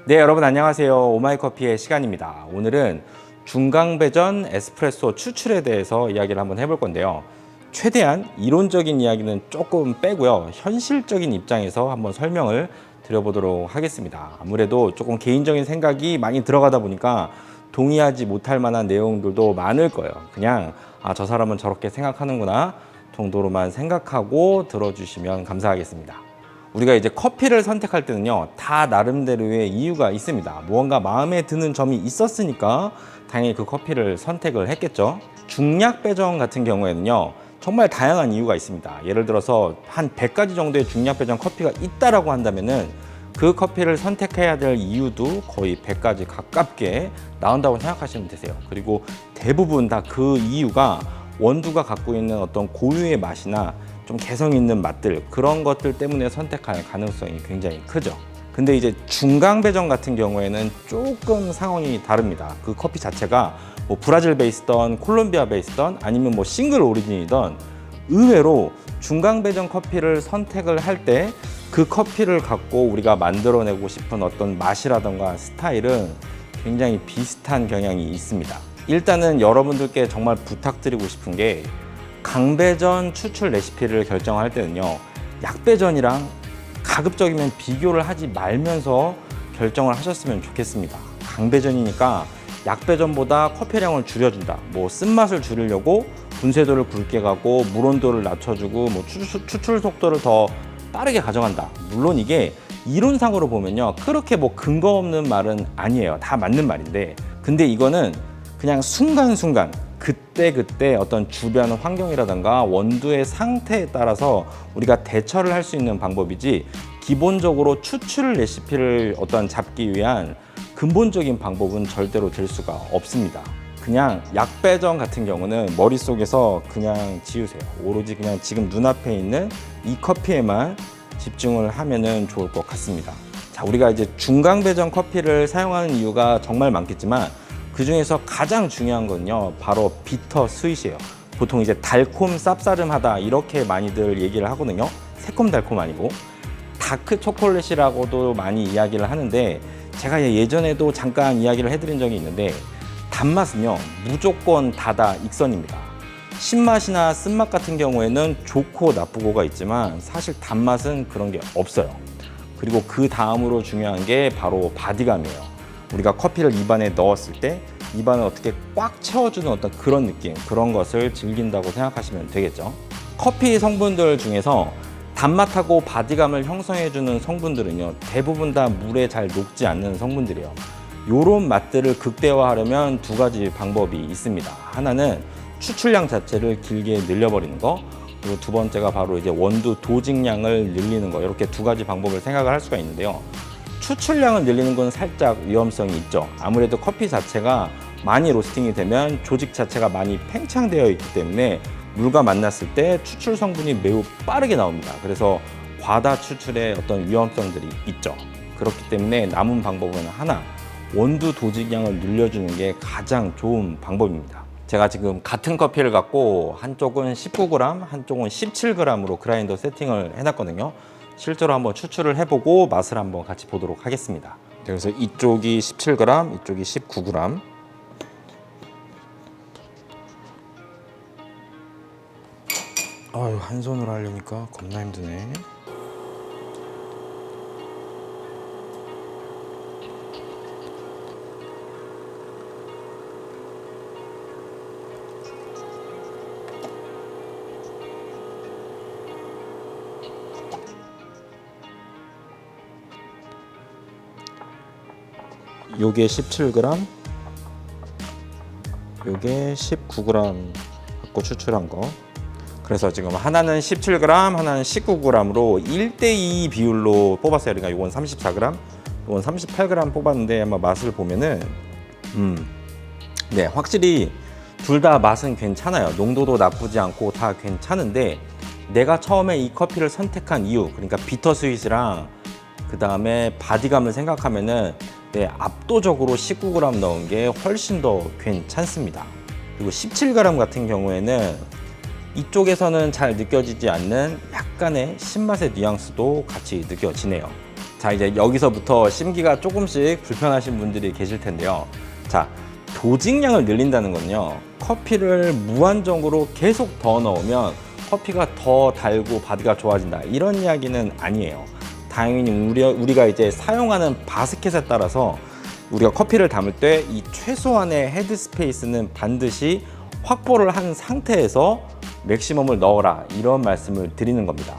네, 여러분 안녕하세요. 오마이커피의 시간입니다. 오늘은 중강배전 에스프레소 추출에 대해서 이야기를 한번 해볼 건데요. 최대한 이론적인 이야기는 조금 빼고요. 현실적인 입장에서 한번 설명을 드려보도록 하겠습니다. 아무래도 조금 개인적인 생각이 많이 들어가다 보니까 동의하지 못할 만한 내용들도 많을 거예요. 그냥 저 사람은 저렇게 생각하는구나 정도로만 생각하고 들어주시면 감사하겠습니다. 우리가 이제 커피를 선택할 때는요, 다 나름대로의 이유가 있습니다. 무언가 마음에 드는 점이 있었으니까 당연히 그 커피를 선택을 했겠죠. 중약 배전 같은 경우에는요, 정말 다양한 이유가 있습니다. 예를 들어서 한 100가지 정도의 중약 배전 커피가 있다라고 한다면은 그 커피를 선택해야 될 이유도 거의 100가지 가깝게 나온다고 생각하시면 되세요. 그리고 대부분 다 그 이유가 원두가 갖고 있는 어떤 고유의 맛이나 좀 개성 있는 맛들, 그런 것들 때문에 선택할 가능성이 굉장히 크죠. 근데 이제 중강 배전 같은 경우에는 조금 상황이 다릅니다. 그 커피 자체가 뭐 브라질 베이스던 콜롬비아 베이스던 아니면 뭐 싱글 오리진이던 의외로 중강 배전 커피를 선택을 할 때 그 커피를 갖고 우리가 만들어내고 싶은 어떤 맛이라던가 스타일은 굉장히 비슷한 경향이 있습니다. 일단은 여러분들께 정말 부탁드리고 싶은 게, 강배전 추출 레시피를 결정할 때는요, 약배전이랑 가급적이면 비교를 하지 말면서 결정을 하셨으면 좋겠습니다. 강배전이니까 약배전보다 커피량을 줄여준다, 뭐 쓴맛을 줄이려고 분쇄도를 굵게 가고 물 온도를 낮춰주고 뭐 추출 속도를 더 빠르게 가져간다. 물론 이게 이론상으로 보면요, 그렇게 뭐 근거 없는 말은 아니에요. 다 맞는 말인데, 근데 이거는 그냥 순간순간 그때 어떤 주변 환경이라든가 원두의 상태에 따라서 우리가 대처를 할 수 있는 방법이지, 기본적으로 추출 레시피를 어떤 잡기 위한 근본적인 방법은 절대로 될 수가 없습니다. 그냥 약배전 같은 경우는 머릿속에서 그냥 지우세요. 오로지 그냥 지금 눈앞에 있는 이 커피에만 집중을 하면은 좋을 것 같습니다. 자, 우리가 이제 중강배전 커피를 사용하는 이유가 정말 많겠지만 그 중에서 가장 중요한 건요, 바로 비터 스윗이에요. 보통 이제 달콤 쌉싸름하다 이렇게 많이들 얘기를 하거든요. 새콤달콤 아니고. 다크 초콜릿이라고도 많이 이야기를 하는데, 제가 예전에도 잠깐 이야기를 해드린 적이 있는데, 단맛은요 무조건 다다 익선입니다. 신맛이나 쓴맛 같은 경우에는 좋고 나쁘고가 있지만 사실 단맛은 그런 게 없어요. 그리고 그 다음으로 중요한 게 바로 바디감이에요. 우리가 커피를 입안에 넣었을 때 입안을 어떻게 꽉 채워주는 어떤 그런 느낌, 그런 것을 즐긴다고 생각하시면 되겠죠. 커피 성분들 중에서 단맛하고 바디감을 형성해주는 성분들은요, 대부분 다 물에 잘 녹지 않는 성분들이에요. 요런 맛들을 극대화하려면 두 가지 방법이 있습니다. 하나는 추출량 자체를 길게 늘려버리는 거, 그리고 두 번째가 바로 이제 원두 도직량을 늘리는 거, 이렇게 두 가지 방법을 생각을 할 수가 있는데요. 추출량을 늘리는 건 살짝 위험성이 있죠. 아무래도 커피 자체가 많이 로스팅이 되면 조직 자체가 많이 팽창되어 있기 때문에 물과 만났을 때 추출 성분이 매우 빠르게 나옵니다. 그래서 과다 추출의 어떤 위험성들이 있죠. 그렇기 때문에 남은 방법은 하나, 원두 도직량을 늘려주는 게 가장 좋은 방법입니다. 제가 지금 같은 커피를 갖고 한쪽은 19g, 한쪽은 17g으로 그라인더 세팅을 해놨거든요. 실제로 한번 추출을 해보고 맛을 한번 같이 보도록 하겠습니다. 그래서 이쪽이 17g, 이쪽이 19g. 아유, 한 손으로 하려니까 겁나 힘드네. 요게 17g, 요게 19g 갖고 추출한 거. 그래서 지금 하나는 17g, 하나는 19g으로 1대2 비율로 뽑았어요. 그러니까 이건 34g, 이건 38g 뽑았는데, 아마 맛을 보면은 네, 확실히 둘 다 맛은 괜찮아요. 농도도 나쁘지 않고 다 괜찮은데, 내가 처음에 이 커피를 선택한 이유, 그러니까 비터 스윗이랑 그 다음에 바디감을 생각하면은 압도적으로 19g 넣은 게 훨씬 더 괜찮습니다. 그리고 17g 같은 경우에는 이쪽에서는 잘 느껴지지 않는 약간의 신맛의 뉘앙스도 같이 느껴지네요. 자, 이제 여기서부터 심기가 조금씩 불편하신 분들이 계실 텐데요. 자, 도직량을 늘린다는 건요, 커피를 무한정으로 계속 더 넣으면 커피가 더 달고 바디가 좋아진다, 이런 이야기는 아니에요. 당연히 우리가 이제 사용하는 바스켓에 따라서 우리가 커피를 담을 때 이 최소한의 헤드 스페이스는 반드시 확보를 한 상태에서 맥시멈을 넣어라, 이런 말씀을 드리는 겁니다.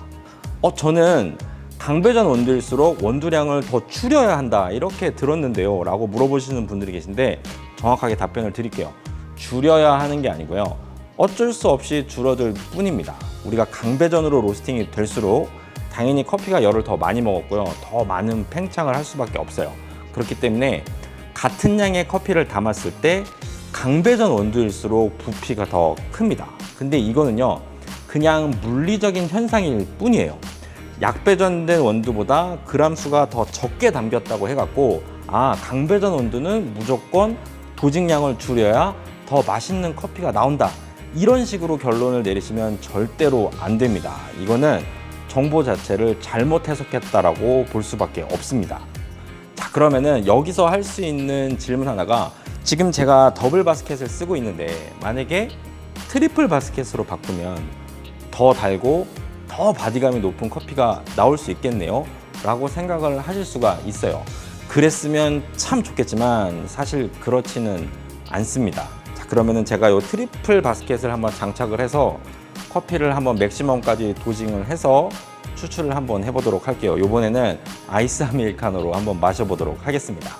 저는 강배전 원두일수록 원두량을 더 줄여야 한다, 이렇게 들었는데요 라고 물어보시는 분들이 계신데, 정확하게 답변을 드릴게요. 줄여야 하는 게 아니고요, 어쩔 수 없이 줄어들 뿐입니다. 우리가 강배전으로 로스팅이 될수록 당연히 커피가 열을 더 많이 먹었고요, 더 많은 팽창을 할 수밖에 없어요. 그렇기 때문에 같은 양의 커피를 담았을 때 강배전 원두일수록 부피가 더 큽니다. 근데 이거는요, 그냥 물리적인 현상일 뿐이에요. 약배전된 원두보다 그람 수가 더 적게 담겼다고 해갖고, 강배전 원두는 무조건 도직량을 줄여야 더 맛있는 커피가 나온다, 이런 식으로 결론을 내리시면 절대로 안 됩니다. 이거는 정보 자체를 잘못 해석했다라고 볼 수밖에 없습니다. 자, 그러면은 여기서 할 수 있는 질문 하나가, 지금 제가 더블 바스켓을 쓰고 있는데 만약에 트리플 바스켓으로 바꾸면 더 달고 더 바디감이 높은 커피가 나올 수 있겠네요 라고 생각을 하실 수가 있어요. 그랬으면 참 좋겠지만 사실 그렇지는 않습니다. 자, 그러면은 제가 이 트리플 바스켓을 한번 장착을 해서 커피를 한번 맥시멈까지 도징을 해서 추출을 한번 해보도록 할게요. 이번에는 아이스 아메리카노로 한번 마셔보도록 하겠습니다.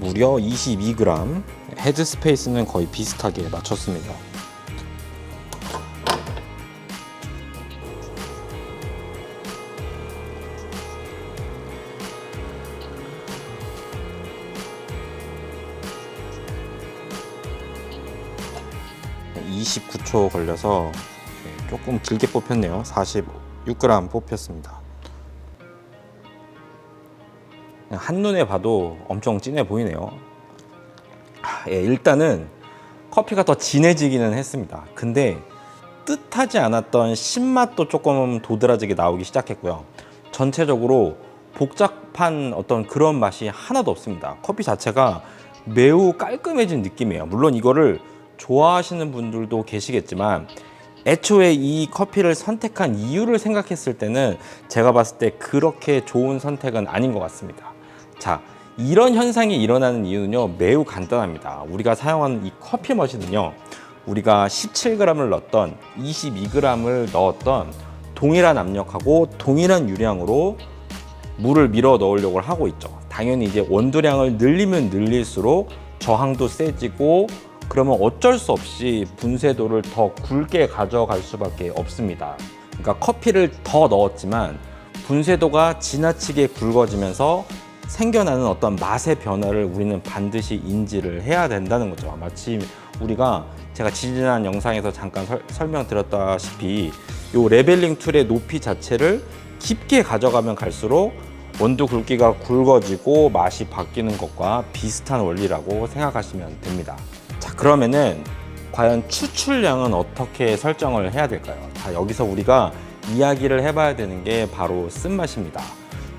무려 22g, 헤드 스페이스는 거의 비슷하게 맞췄습니다. 네, 29초 걸려서 조금 길게 뽑혔네요. 46g 뽑혔습니다. 한눈에 봐도 엄청 진해 보이네요. 일단은 커피가 더 진해지기는 했습니다. 근데 뜻하지 않았던 신맛도 조금 도드라지게 나오기 시작했고요. 전체적으로 복잡한 어떤 그런 맛이 하나도 없습니다. 커피 자체가 매우 깔끔해진 느낌이에요. 물론 이거를 좋아하시는 분들도 계시겠지만, 애초에 이 커피를 선택한 이유를 생각했을 때는 제가 봤을 때 그렇게 좋은 선택은 아닌 것 같습니다. 자, 이런 현상이 일어나는 이유는요, 매우 간단합니다. 우리가 사용하는 이 커피 머신은요, 우리가 17g을 넣었던 22g을 넣었던 동일한 압력하고 동일한 유량으로 물을 밀어 넣으려고 하고 있죠. 당연히 이제 원두량을 늘리면 늘릴수록 저항도 세지고, 그러면 어쩔 수 없이 분쇄도를 더 굵게 가져갈 수밖에 없습니다. 그러니까 커피를 더 넣었지만 분쇄도가 지나치게 굵어지면서 생겨나는 어떤 맛의 변화를 우리는 반드시 인지를 해야 된다는 거죠. 마치 우리가 제가 지난 영상에서 잠깐 설명드렸다시피 이 레벨링 툴의 높이 자체를 깊게 가져가면 갈수록 원두 굵기가 굵어지고 맛이 바뀌는 것과 비슷한 원리라고 생각하시면 됩니다. 자, 그러면은 과연 추출량은 어떻게 설정을 해야 될까요? 자, 여기서 우리가 이야기를 해봐야 되는 게 바로 쓴맛입니다.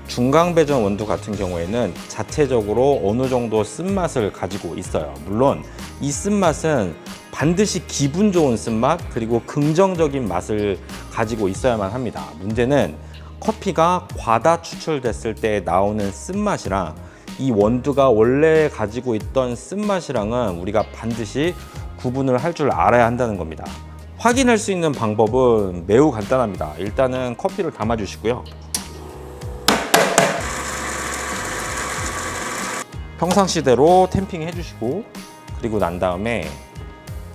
중강배전 원두 같은 경우에는 자체적으로 어느 정도 쓴맛을 가지고 있어요. 물론 이 쓴맛은 반드시 기분 좋은 쓴맛, 그리고 긍정적인 맛을 가지고 있어야만 합니다. 문제는 커피가 과다 추출됐을 때 나오는 쓴맛이랑 이 원두가 원래 가지고 있던 쓴맛이랑은 우리가 반드시 구분을 할 줄 알아야 한다는 겁니다. 확인할 수 있는 방법은 매우 간단합니다. 일단은 커피를 담아 주시고요. 평상시대로 탬핑 해주시고, 그리고 난 다음에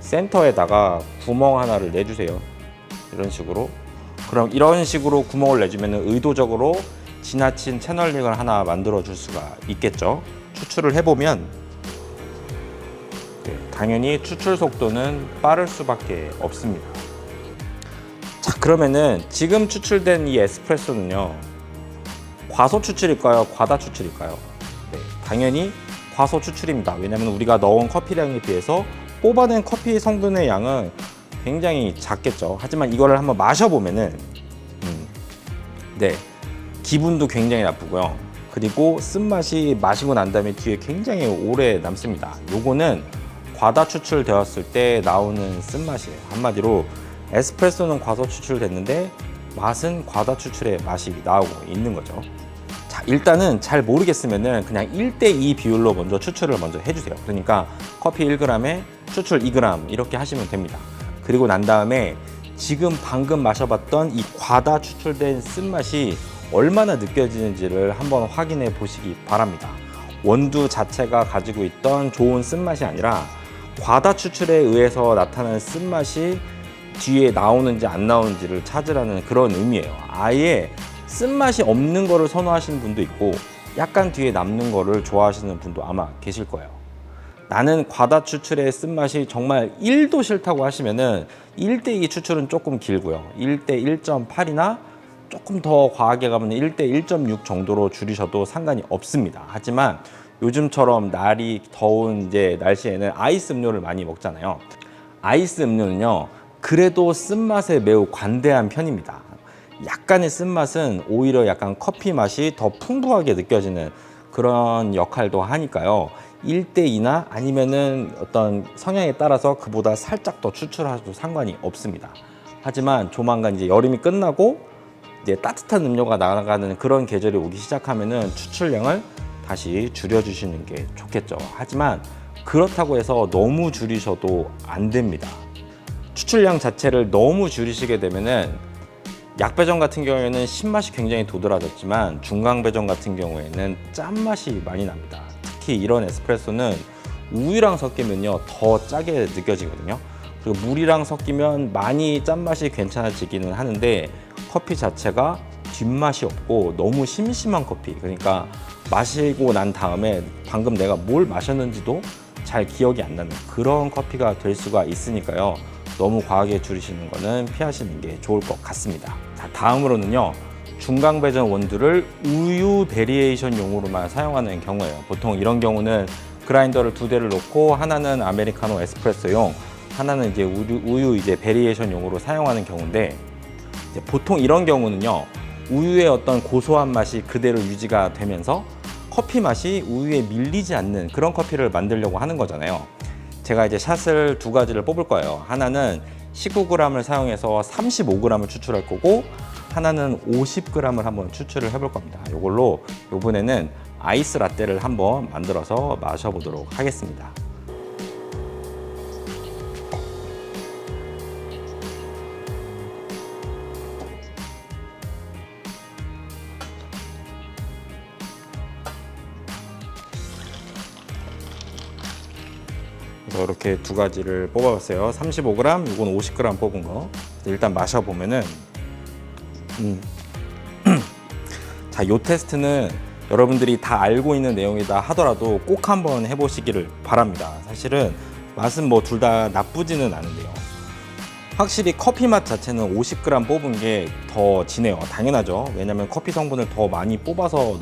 센터에다가 구멍 하나를 내주세요. 이런 식으로. 그럼 이런 식으로 구멍을 내주면 의도적으로 지나친 채널링을 하나 만들어 줄 수가 있겠죠. 추출을 해보면 당연히 추출 속도는 빠를 수밖에 없습니다. 자, 그러면은 지금 추출된 이 에스프레소는요, 과소 추출일까요? 과다 추출일까요? 네, 당연히 과소 추출입니다. 왜냐하면 우리가 넣은 커피량에 비해서 뽑아낸 커피 성분의 양은 굉장히 작겠죠. 하지만 이거를 한번 마셔보면은 네, 기분도 굉장히 나쁘고요. 그리고 쓴맛이 마시고 난 다음에 뒤에 굉장히 오래 남습니다. 요거는 과다 추출되었을 때 나오는 쓴맛이에요. 한마디로 에스프레소는 과다 추출됐는데 맛은 과다 추출의 맛이 나오고 있는 거죠. 자, 일단은 잘 모르겠으면은 그냥 1대2 비율로 먼저 추출을 먼저 해주세요. 그러니까 커피 1g에 추출 2g 이렇게 하시면 됩니다. 그리고 난 다음에 지금 방금 마셔봤던 이 과다 추출된 쓴맛이 얼마나 느껴지는지를 한번 확인해 보시기 바랍니다. 원두 자체가 가지고 있던 좋은 쓴맛이 아니라 과다 추출에 의해서 나타나는 쓴맛이 뒤에 나오는지 안 나오는지를 찾으라는 그런 의미예요. 아예 쓴맛이 없는 거를 선호하시는 분도 있고 약간 뒤에 남는 거를 좋아하시는 분도 아마 계실 거예요. 나는 과다 추출의 쓴맛이 정말 1도 싫다고 하시면은 1대2 추출은 조금 길고요. 1대 1.8이나 조금 더 과하게 가면 1대 1.6 정도로 줄이셔도 상관이 없습니다. 하지만 요즘처럼 날이 더운 이제 날씨에는 아이스 음료를 많이 먹잖아요. 아이스 음료는요, 그래도 쓴맛에 매우 관대한 편입니다. 약간의 쓴맛은 오히려 약간 커피 맛이 더 풍부하게 느껴지는 그런 역할도 하니까요. 1대2나 아니면은 어떤 성향에 따라서 그보다 살짝 더 추출하셔도 상관이 없습니다. 하지만 조만간 이제 여름이 끝나고 이제 따뜻한 음료가 나가는 그런 계절이 오기 시작하면은 추출량을 다시 줄여주시는 게 좋겠죠. 하지만 그렇다고 해서 너무 줄이셔도 안 됩니다. 추출량 자체를 너무 줄이시게 되면은 약배전 같은 경우에는 신맛이 굉장히 도드라졌지만 중강배전 같은 경우에는 짠맛이 많이 납니다. 특히 이런 에스프레소는 우유랑 섞이면요 더 짜게 느껴지거든요. 그리고 물이랑 섞이면 많이 짠맛이 괜찮아지기는 하는데 커피 자체가 뒷맛이 없고 너무 심심한 커피, 그러니까 마시고 난 다음에 방금 내가 뭘 마셨는지도 잘 기억이 안 나는 그런 커피가 될 수가 있으니까요. 너무 과하게 줄이시는 거는 피하시는 게 좋을 것 같습니다. 자, 다음으로는요, 중강배전 원두를 우유 베리에이션 용으로만 사용하는 경우예요. 보통 이런 경우는 그라인더를 2대를 놓고 하나는 아메리카노 에스프레소용, 하나는 이제 우유 이제 베리에이션 용으로 사용하는 경우인데, 이제 보통 이런 경우는요, 우유의 어떤 고소한 맛이 그대로 유지가 되면서 커피 맛이 우유에 밀리지 않는 그런 커피를 만들려고 하는 거잖아요. 제가 이제 샷을 2가지를 뽑을 거예요. 하나는 19g을 사용해서 35g을 추출할 거고, 하나는 50g을 한번 추출을 해볼 겁니다. 이걸로 이번에는 아이스 라떼를 한번 만들어서 마셔보도록 하겠습니다. 그래서 이렇게 2가지를 뽑아봤어요. 35g, 이건 50g 뽑은 거. 일단 마셔보면은 자, 요 테스트는 여러분들이 다 알고 있는 내용이다 하더라도 꼭 한번 해보시기를 바랍니다. 사실은 맛은 뭐 둘 다 나쁘지는 않은데요. 확실히 커피 맛 자체는 50g 뽑은 게 더 진해요. 당연하죠. 왜냐면 커피 성분을 더 많이 뽑아서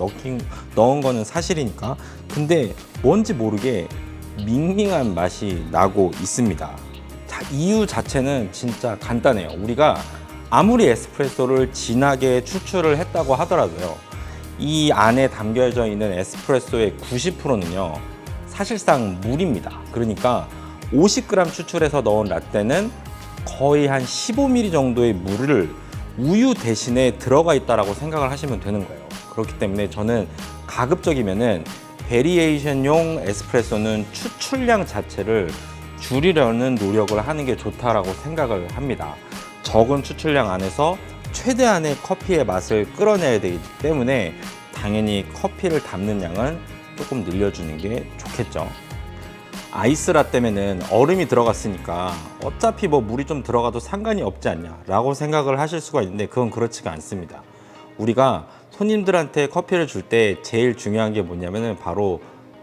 넣은 거는 사실이니까. 근데 뭔지 모르게 밍밍한 맛이 나고 있습니다. 자, 이유 자체는 진짜 간단해요. 우리가 아무리 에스프레소를 진하게 추출을 했다고 하더라도요, 이 안에 담겨져 있는 에스프레소의 90%는요 사실상 물입니다. 그러니까 50g 추출해서 넣은 라떼는 거의 한 15ml 정도의 물을 우유 대신에 들어가 있다라고 생각을 하시면 되는 거예요. 그렇기 때문에 저는 가급적이면은 베리에이션용 에스프레소는 추출량 자체를 줄이려는 노력을 하는 게 좋다라고 생각을 합니다. 적은 추출량 안에서 최대한의 커피의 맛을 끌어내야 되기 때문에 당연히 커피를 담는 양은 조금 늘려주는 게 좋겠죠. 아이스 라떼면은 얼음이 들어갔으니까 어차피 뭐 물이 좀 들어가도 상관이 없지 않냐 라고 생각을 하실 수가 있는데, 그건 그렇지가 않습니다. 우리가 손님들한테 커피를 줄 때 제일 중요한 게 뭐냐면은 바로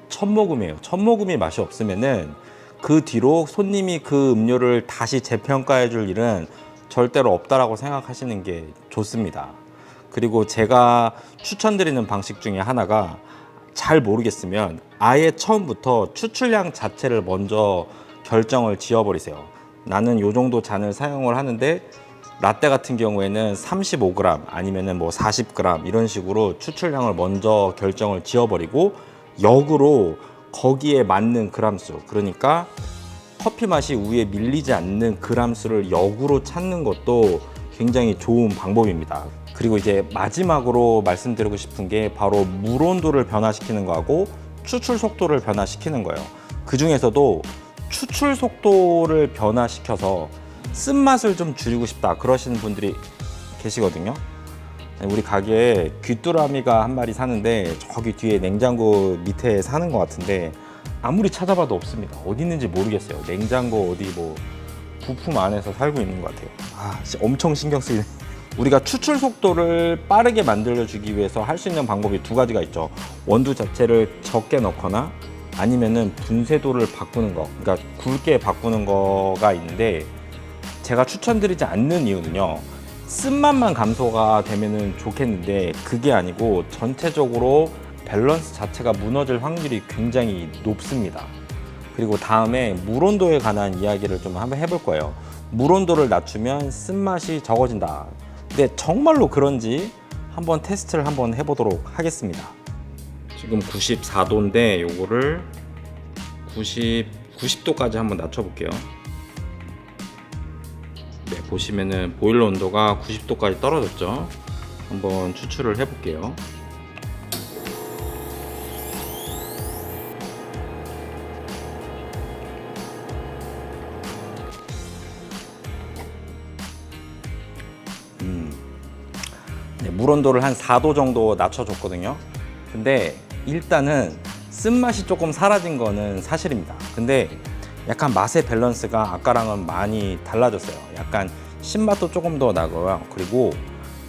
첫 모금이에요. 첫 모금이 맛이 없으면은 그 뒤로 손님이 그 음료를 다시 재평가해 줄 일은 절대로 없다라고 생각하시는 게 좋습니다. 그리고 제가 추천드리는 방식 중에 하나가, 잘 모르겠으면 아예 처음부터 추출량 자체를 먼저 결정을 지어버리세요. 나는 요 정도 잔을 사용을 하는데 라떼 같은 경우에는 35g 아니면은 뭐 40g 이런 식으로 추출량을 먼저 결정을 지어버리고 역으로 거기에 맞는 그람수, 그러니까 커피 맛이 우에 밀리지 않는 그람수를 역으로 찾는 것도 굉장히 좋은 방법입니다. 그리고 이제 마지막으로 말씀드리고 싶은 게 바로 물 온도를 변화시키는 거하고 추출 속도를 변화시키는 거예요. 그 중에서도 추출 속도를 변화시켜서 쓴맛을 좀 줄이고 싶다 그러시는 분들이 계시거든요. 우리 가게에 귀뚜라미가 한 마리 사는데 저기 뒤에 냉장고 밑에 사는 것 같은데 아무리 찾아봐도 없습니다. 어디 있는지 모르겠어요. 냉장고 어디 뭐 부품 안에서 살고 있는 것 같아요. 엄청 신경 쓰이네. 우리가 추출 속도를 빠르게 만들어주기 위해서 할 수 있는 방법이 두 가지가 있죠. 원두 자체를 적게 넣거나 아니면은 분쇄도를 바꾸는 거, 그러니까 굵게 바꾸는 거가 있는데, 제가 추천드리지 않는 이유는요, 쓴맛만 감소가 되면은 좋겠는데 그게 아니고 전체적으로 밸런스 자체가 무너질 확률이 굉장히 높습니다. 그리고 다음에 물 온도에 관한 이야기를 좀 한번 해볼 거예요. 물 온도를 낮추면 쓴맛이 적어진다. 근데 정말로 그런지 한번 테스트를 한번 해보도록 하겠습니다. 지금 94도인데 요거를 90도까지 한번 낮춰볼게요. 네, 보시면은 보일러 온도가 90도까지 떨어졌죠. 한번 추출을 해볼게요. 네, 물 온도를 한 4도 정도 낮춰줬거든요. 근데 일단은 쓴맛이 조금 사라진 거는 사실입니다. 근데 약간 맛의 밸런스가 아까랑은 많이 달라졌어요. 약간 신맛도 조금 더 나고요. 그리고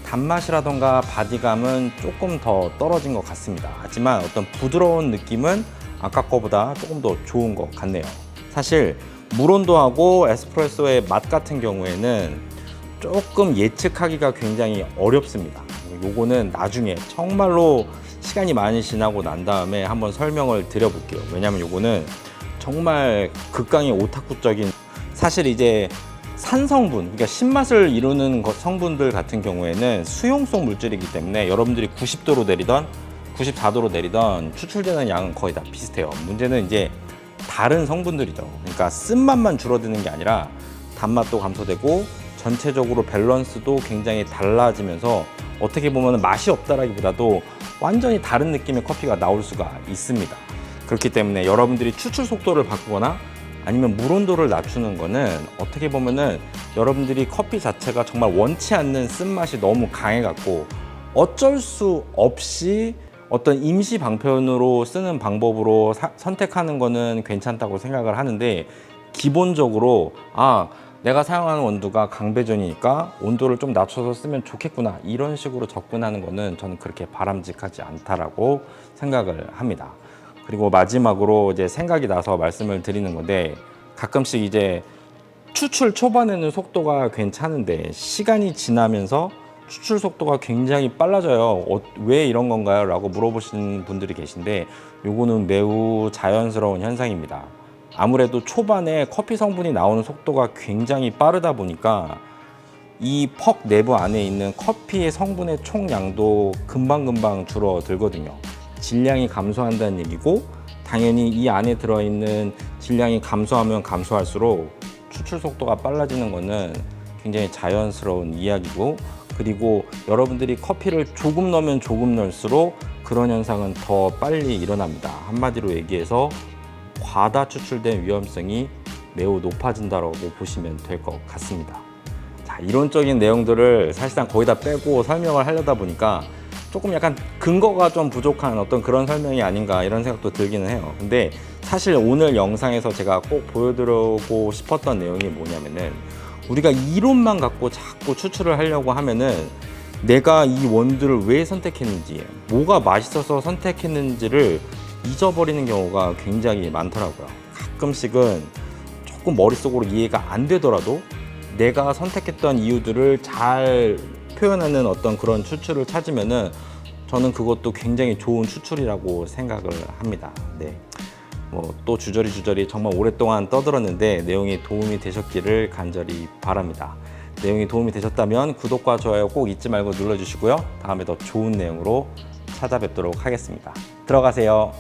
단맛이라던가 바디감은 조금 더 떨어진 것 같습니다. 하지만 어떤 부드러운 느낌은 아까 거보다 조금 더 좋은 것 같네요. 사실 물 온도하고 에스프레소의 맛 같은 경우에는 조금 예측하기가 굉장히 어렵습니다. 요거는 나중에 정말로 시간이 많이 지나고 난 다음에 한번 설명을 드려볼게요. 왜냐면 요거는 정말 극강의 오타쿠적인, 사실 이제 산성분, 그러니까 신맛을 이루는 성분들 같은 경우에는 수용성 물질이기 때문에 여러분들이 90도로 내리던 94도로 내리던 추출되는 양은 거의 다 비슷해요. 문제는 이제 다른 성분들이죠. 그러니까 쓴맛만 줄어드는 게 아니라 단맛도 감소되고 전체적으로 밸런스도 굉장히 달라지면서 어떻게 보면 맛이 없다라기보다도 완전히 다른 느낌의 커피가 나올 수가 있습니다. 그렇기 때문에 여러분들이 추출 속도를 바꾸거나 아니면 물 온도를 낮추는 거는 어떻게 보면은 여러분들이 커피 자체가 정말 원치 않는 쓴맛이 너무 강해갖고 어쩔 수 없이 어떤 임시 방편으로 쓰는 방법으로 선택하는 거는 괜찮다고 생각을 하는데, 기본적으로 내가 사용하는 온도가 강배전이니까 온도를 좀 낮춰서 쓰면 좋겠구나, 이런 식으로 접근하는 거는 저는 그렇게 바람직하지 않다라고 생각을 합니다. 그리고 마지막으로 이제 생각이 나서 말씀을 드리는 건데, 가끔씩 이제 추출 초반에는 속도가 괜찮은데 시간이 지나면서 추출 속도가 굉장히 빨라져요. 왜 이런 건가요? 라고 물어보시는 분들이 계신데, 요거는 매우 자연스러운 현상입니다. 아무래도 초반에 커피 성분이 나오는 속도가 굉장히 빠르다 보니까 이 퍽 내부 안에 있는 커피의 성분의 총량도 금방금방 줄어들거든요. 질량이 감소한다는 얘기고, 당연히 이 안에 들어있는 질량이 감소하면 감소할수록 추출 속도가 빨라지는 것은 굉장히 자연스러운 이야기고, 그리고 여러분들이 커피를 조금 넣으면 조금 넣을수록 그런 현상은 더 빨리 일어납니다. 한마디로 얘기해서 과다 추출된 위험성이 매우 높아진다고 보시면 될 것 같습니다. 자, 이론적인 내용들을 사실상 거의 다 빼고 설명을 하려다 보니까 조금 약간 근거가 좀 부족한 어떤 그런 설명이 아닌가 이런 생각도 들기는 해요. 근데 사실 오늘 영상에서 제가 꼭 보여드리고 싶었던 내용이 뭐냐면은, 우리가 이론만 갖고 자꾸 추출을 하려고 하면은 내가 이 원두를 왜 선택했는지, 뭐가 맛있어서 선택했는지를 잊어버리는 경우가 굉장히 많더라고요. 가끔씩은 조금 머릿속으로 이해가 안 되더라도 내가 선택했던 이유들을 잘 표현하는 어떤 그런 추출을 찾으면은 저는 그것도 굉장히 좋은 추출이라고 생각을 합니다. 네. 또 주저리 정말 오랫동안 떠들었는데 내용이 도움이 되셨기를 간절히 바랍니다. 내용이 도움이 되셨다면 구독과 좋아요 꼭 잊지 말고 눌러주시고요. 다음에 더 좋은 내용으로 찾아뵙도록 하겠습니다. 들어가세요.